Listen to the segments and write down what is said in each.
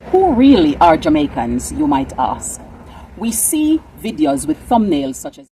Who really are Jamaicans, you might ask? We see videos with thumbnails such as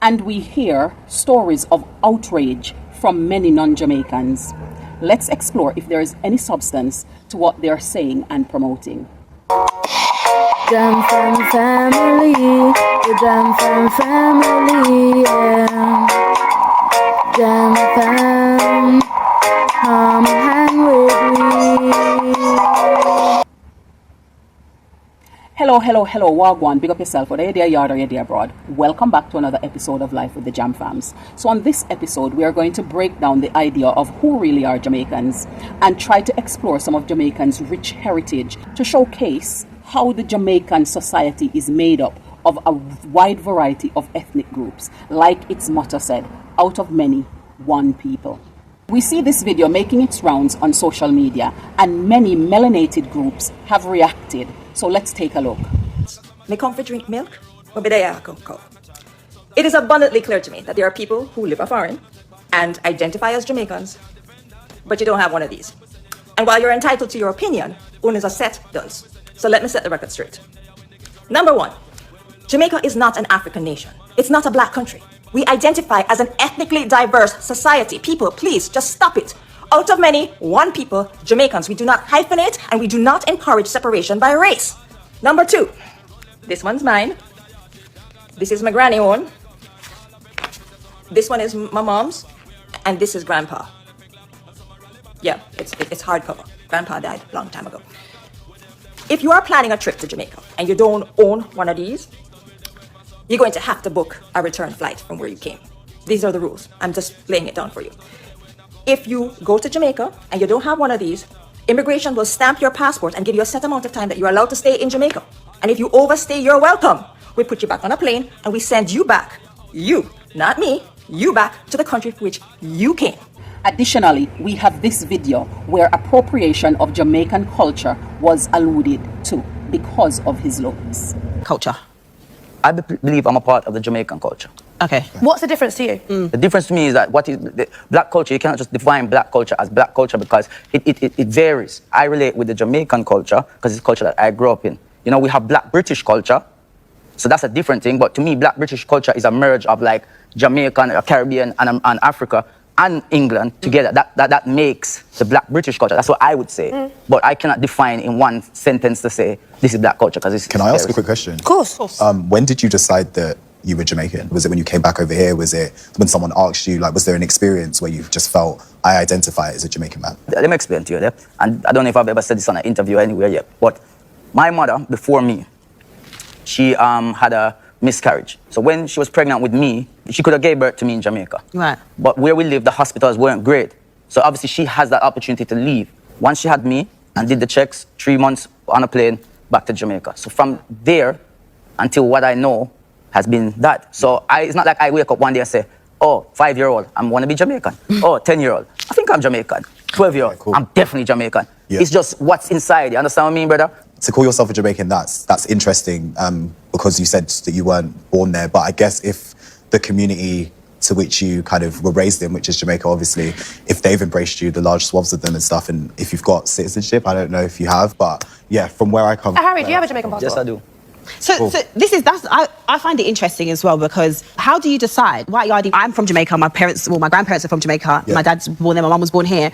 and we hear stories of outrage from many non-Jamaicans. Let's explore if there is any substance to what they're saying and promoting. Jam from family, the Jam from family, yeah. Jam fam, come hang with me. Hello, Wagwan, big up yourself, whether you're there yard or you're there abroad. Welcome back to another episode of Life with the Jam Fams. So on this episode, we are going to break down the idea of who really are Jamaicans and try to explore some of Jamaicans' rich heritage to showcase how the Jamaican society is made up of a wide variety of ethnic groups. Like its motto said, out of many, one people. We see this video making its rounds on social media and many melanated groups have reacted. So let's take a look. Me come for drink milk, but be there come. It is abundantly clear to me that there are people who live foreign and identify as Jamaicans, but you don't have one of these. And while you're entitled to your opinion, one is a set does. So let me set the record straight. Number one, Jamaica is not an African nation. It's not a black country. We identify as an ethnically diverse society. People, please just stop it. Out of many, one people, Jamaicans. We do not hyphenate and we do not encourage separation by race. Number two, this one's mine. This is my granny one. This one is my mom's. And this is grandpa. Yeah, it's hardcover. Grandpa died a long time ago. If you are planning a trip to Jamaica and you don't own one of these, you're going to have to book a return flight from where you came. These are the rules. I'm just laying it down for you. If you go to Jamaica and you don't have one of these, immigration will stamp your passport and give you a set amount of time that you're allowed to stay in Jamaica. And if you overstay your welcome, we put you back on a plane and we send you back, you, not me, you back to the country for which you came. Additionally, we have this video where appropriation of Jamaican culture was alluded to because of his looks. Culture. I believe I'm a part of the Jamaican culture. Okay. What's the difference to you? The difference to me is that what is the black culture, you cannot just define black culture as black culture because it varies. I relate with the Jamaican culture because it's the culture that I grew up in. You know, we have black British culture, so that's a different thing. But to me, black British culture is a merge of like Jamaican, Caribbean, and Africa and England together. That makes the black British culture. That's what I would say. But I cannot define in one sentence to say this is black culture because it's. Can I ask a quick question? Of course. When did you decide that you were Jamaican? Was it when you came back over here? Was it when someone asked you? Like, was there an experience where you just felt, I identify as a Jamaican man? Let me explain to you there. And I don't know if I've ever said this on an interview anywhere yet, but my mother, before me, she had a miscarriage. So when she was pregnant with me, she could have gave birth to me in Jamaica. Right. But where we lived, the hospitals weren't great. So obviously she has that opportunity to leave. Once she had me and did the checks, 3 months on a plane back to Jamaica. So from there until what I know has been that. So it's not like I wake up one day and say, oh, 5-year-old, I'm want to be Jamaican. Oh, 10-year-old, I think I'm Jamaican. 12-year-old, Okay, cool. I'm definitely Jamaican. Yeah. It's just what's inside. You understand what I mean, brother? To call yourself a Jamaican, that's interesting because you said that you weren't born there. But I guess if the community to which you kind of were raised in, which is Jamaica, obviously, if they've embraced you, the large swaths of them and stuff, and if you've got citizenship, I don't know if you have, but yeah, from where I come from. Harry, do you have a Jamaican passport? Yes, I do. So I find it interesting as well because how do you decide? I'm from Jamaica. My grandparents are from Jamaica. Yeah. My dad's born there. My mum was born here.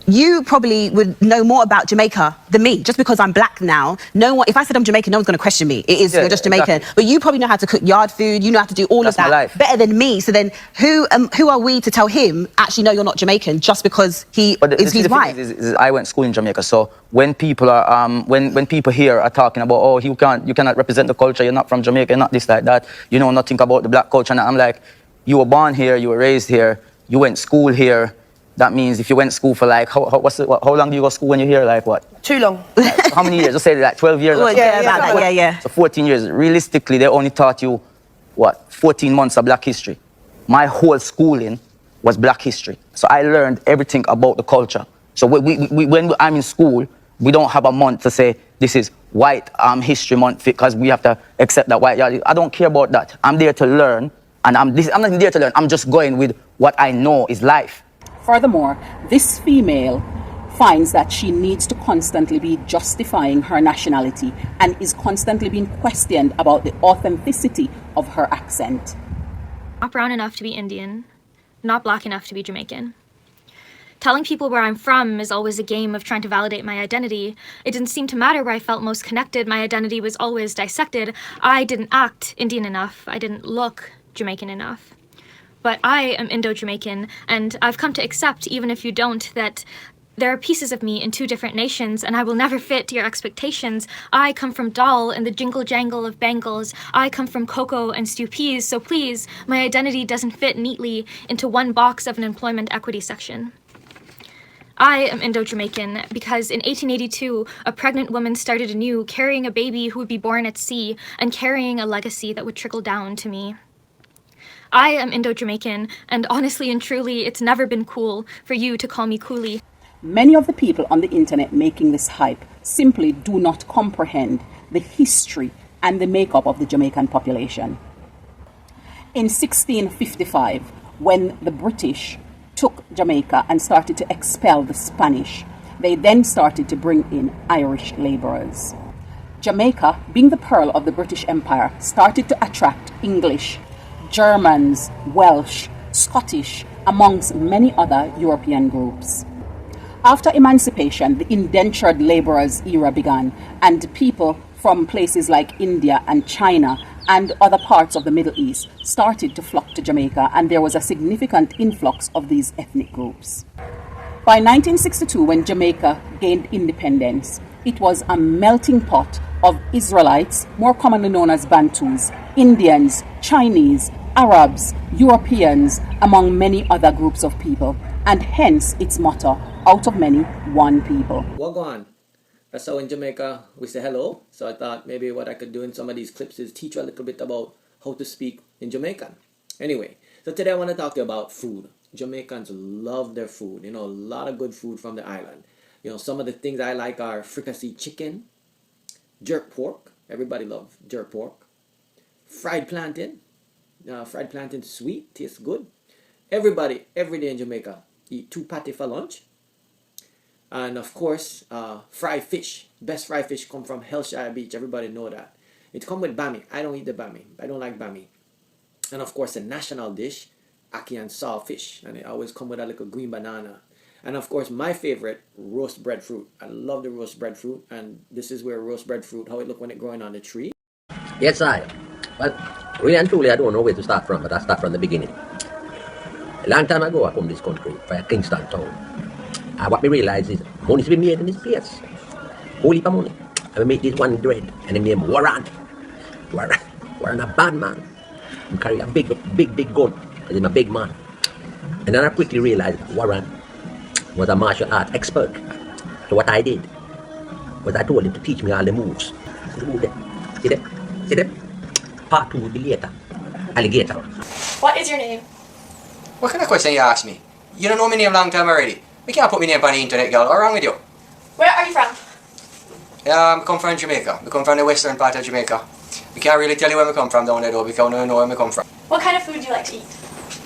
You probably would know more about Jamaica than me, just because I'm black now. If I said I'm Jamaican, no one's going to question me. You're just Jamaican. Exactly. But you probably know how to cook yard food. You know how to do all That's of that my life. better than me. So then, who are we to tell him? Actually, no, you're not Jamaican, just because he's white. Is I went to school in Jamaica, so when people are when people here are talking about, oh, you cannot represent the culture, you're not from Jamaica, you're not this, like that, you know nothing about the black culture, and I'm like, you were born here, you were raised here, you went to school here. That means if you went to school for like, how long do you go to school when you're here? Like what? Too long. Like, how many years? Just say like 12 years or Well, something. yeah, about that. Yeah. So 14 years. Realistically, they only taught you, 14 months of black history. My whole schooling was black history. So I learned everything about the culture. So when I'm in school, we don't have a month to say, this is white history month, because we have to accept that white. I don't care about that. I'm there to learn, and I'm not there to learn. I'm just going with what I know is life. Furthermore, this female finds that she needs to constantly be justifying her nationality and is constantly being questioned about the authenticity of her accent. Not brown enough to be Indian, not black enough to be Jamaican. Telling people where I'm from is always a game of trying to validate my identity. It didn't seem to matter where I felt most connected. My identity was always dissected. I didn't act Indian enough. I didn't look Jamaican enough. But I am Indo-Jamaican, and I've come to accept, even if you don't, that there are pieces of me in two different nations, and I will never fit your expectations. I come from dal and the jingle-jangle of bangles. I come from cocoa and stew peas, so please, my identity doesn't fit neatly into one box of an employment equity section. I am Indo-Jamaican because in 1882, a pregnant woman started anew, carrying a baby who would be born at sea and carrying a legacy that would trickle down to me. I am Indo-Jamaican, and honestly and truly, it's never been cool for you to call me coolie. Many of the people on the internet making this hype simply do not comprehend the history and the makeup of the Jamaican population. In 1655, when the British took Jamaica and started to expel the Spanish, they then started to bring in Irish laborers. Jamaica, being the pearl of the British Empire, started to attract English, Germans, Welsh, Scottish, amongst many other European groups. After emancipation, the indentured laborers era began, and people from places like India and China and other parts of the Middle East started to flock to Jamaica, and there was a significant influx of these ethnic groups. By 1962, when Jamaica gained independence, it was a melting pot of Israelites, more commonly known as Bantus, Indians, Chinese, Arabs, Europeans, among many other groups of people, and hence its motto, out of many, one people. Wagwan. That's how in Jamaica we say hello. So I thought maybe what I could do in some of these clips is teach you a little bit about how to speak in Jamaican. Anyway, so today I want to talk to you about food. Jamaicans love their food. You know, a lot of good food from the island. You know, some of the things I like are fricasseed chicken, jerk pork. Everybody loves jerk pork. Fried plantain. Fried plantain sweet, tastes good. Everybody, every day in Jamaica, eat 2 patty for lunch. And of course, fried fish. Best fried fish come from Hellshire Beach. Everybody know that. It come with bami. I don't eat the bami. I don't like bami. And of course, the national dish, ackee and saltfish. And it always come with a little green banana. And of course, my favorite, roast breadfruit. I love the roast breadfruit. And this is where roast breadfruit, how it look when it growing on the tree. Yes, I. But really and truly, I don't know where to start from, but I start from the beginning. A long time ago, I come to this country, for Kingston town. And what we realize is, money to be made in this place. Whole heap of money. And we make this one dread, and they name Warren. Warren a bad man. He carry a big gun, and he's a big man. And then I quickly realized Warren was a martial arts expert. So what I did was I told him to teach me all the moves. See them? Part 2 will be later. Alligator. What is your name? What kind of question you ask me? You don't know my name long time already. We can't put my name on the internet, girl. What's wrong with you? Where are you from? I come from Jamaica. We come from the western part of Jamaica. We can't really tell you where we come from down there though, because we don't know where we come from. What kind of food do you like to eat?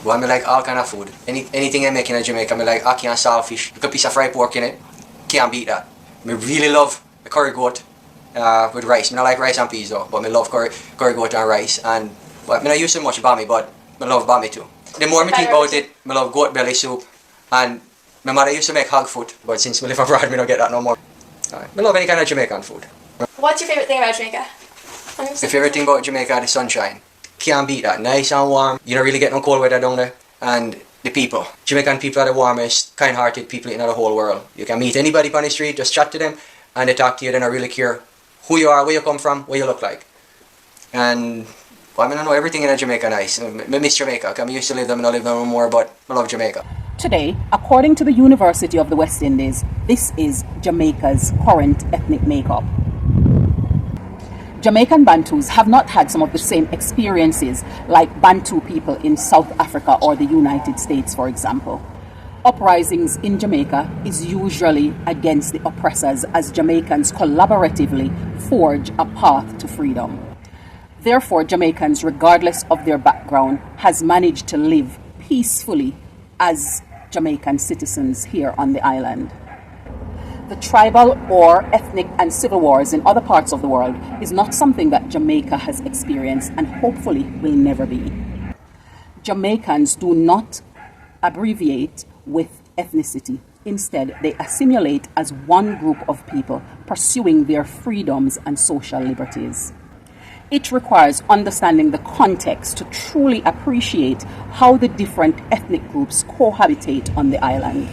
Well, I like all kind of food. Anything I make in Jamaica, I like ackee and saltfish. With a piece of fried pork in it. Can't beat that. I really love the curry goat with rice. I don't like rice and peas though, but I love curry goat and rice. And I don't use so much bami, but I love bami too. The more I think about it, I love goat belly soup. And my mother used to make hog food, but since we live abroad, I don't get that no more. I love any kind of Jamaican food. What's your favorite thing about Jamaica? My favorite thing about Jamaica is the sunshine. Can't beat that. Nice and warm. You don't really get no cold weather down there. And the people. Jamaican people are the warmest, kind-hearted people in the whole world. You can meet anybody on the street, just chat to them, and they talk to you. They don't really care who you are, where you come from, what you look like. And well, I don't know, everything in Jamaica nice. I miss Jamaica. I used to live there, I don't live there no more, but I love Jamaica. Today, according to the University of the West Indies, this is Jamaica's current ethnic makeup. Jamaican Bantus have not had some of the same experiences like Bantu people in South Africa or the United States, for example. Uprisings in Jamaica is usually against the oppressors as Jamaicans collaboratively forge a path to freedom. Therefore, Jamaicans, regardless of their background, has managed to live peacefully as Jamaican citizens here on the island. The tribal or ethnic and civil wars in other parts of the world is not something that Jamaica has experienced and hopefully will never be. Jamaicans do not abbreviate with ethnicity. Instead, they assimilate as one group of people pursuing their freedoms and social liberties. It requires understanding the context to truly appreciate how the different ethnic groups cohabitate on the island.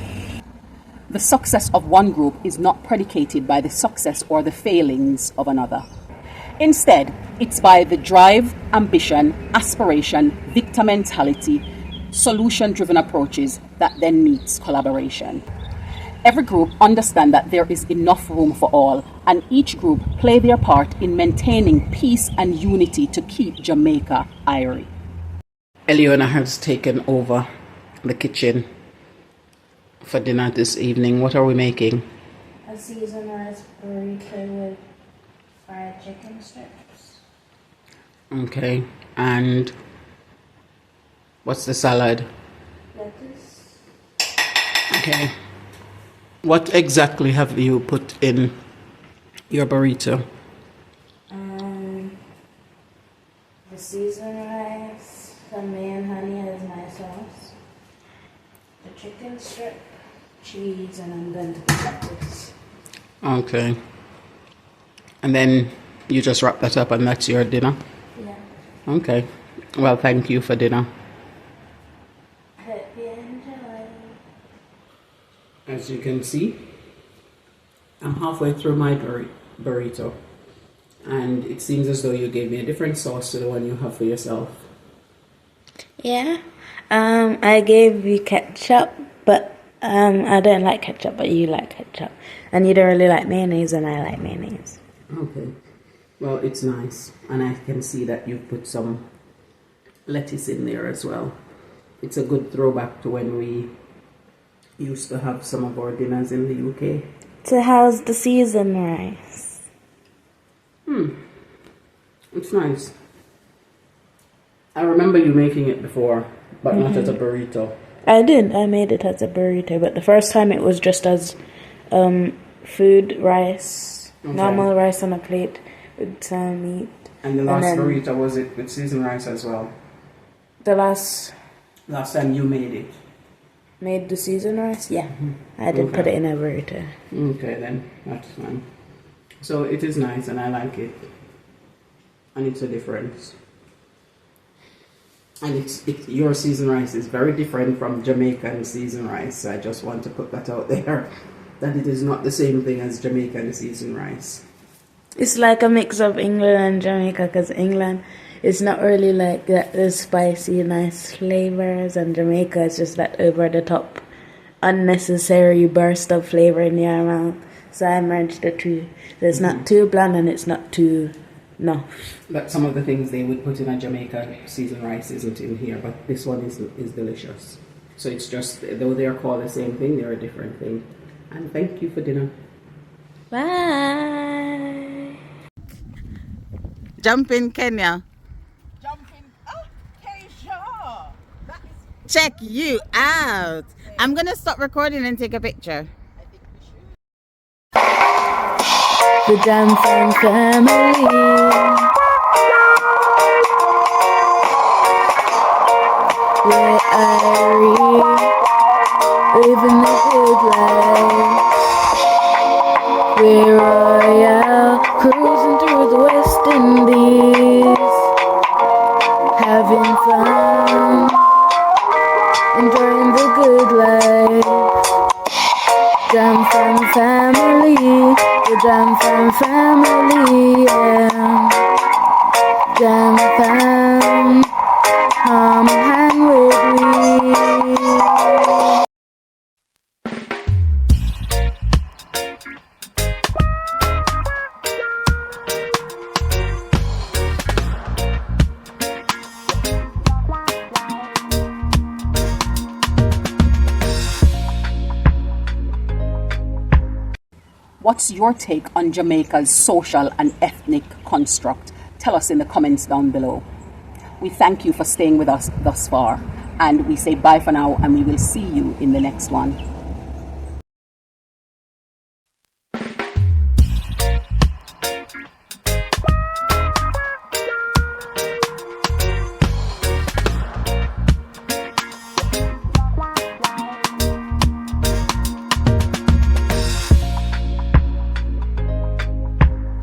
The success of one group is not predicated by the success or the failings of another. Instead, it's by the drive, ambition, aspiration, victor mentality, solution-driven approaches that then meets collaboration. Every group understands that there is enough room for all, and each group play their part in maintaining peace and unity to keep Jamaica airy. Eliona has taken over the kitchen for dinner this evening. What are we making? A seasoned rice burrito with fried chicken strips. Okay, and what's the salad? Lettuce. Okay. What exactly have you put in your burrito? The seasoned rice, the main honey as my sauce, the chicken strip, cheese, and I'm going to put lettuce. Okay. And then you just wrap that up and that's your dinner? Yeah. Okay. Well, thank you for dinner. Hope you enjoy. As you can see, I'm halfway through my burrito. And it seems as though you gave me a different sauce to the one you have for yourself. Yeah. I gave you ketchup, but I don't like ketchup, but you like ketchup. And you don't really like mayonnaise, and I like mayonnaise. Okay. Well, it's nice. And I can see that you put some lettuce in there as well. It's a good throwback to when we used to have some of our dinners in the UK. So how's the seasoned rice? It's nice. I remember you making it before, but not as a burrito. I did. I made it as a burrito, but the first time it was just as food rice, normal rice on a plate with some meat. And the last burrito, was it with seasoned rice as well? The last time you made it? made the seasoned rice? Yeah. I did put it in a burrito. Okay, then. That's fine. So it is nice and I like it. And it's a difference. And your seasoned rice is very different from Jamaican seasoned rice. So I just want to put that out there. That it is not the same thing as Jamaican seasoned rice. It's like a mix of England and Jamaica, because England is not really like that, the spicy, nice flavors, and Jamaica is just that over-the-top, unnecessary burst of flavor in your mouth. So I merged the two. So it's not too bland and it's not too But some of the things they would put in a Jamaica seasoned rice isn't in here, but this one is delicious. So it's just, though they are called the same thing, they're a different thing. And thank you for dinner. Bye. Jump in Kenya. Okay, sure. Check you out. I'm gonna stop recording and take a picture. The Jam family. We're Irie, living the good life. We're royal, cruising through the West Indies, having fun, enjoying the good life. Jam family, the Jam family, yeah. Jam fam, come hang with me. What's your take on Jamaica's social and ethnic construct? Tell us in the comments down below. We thank you for staying with us thus far, and we say bye for now, and we will see you in the next one.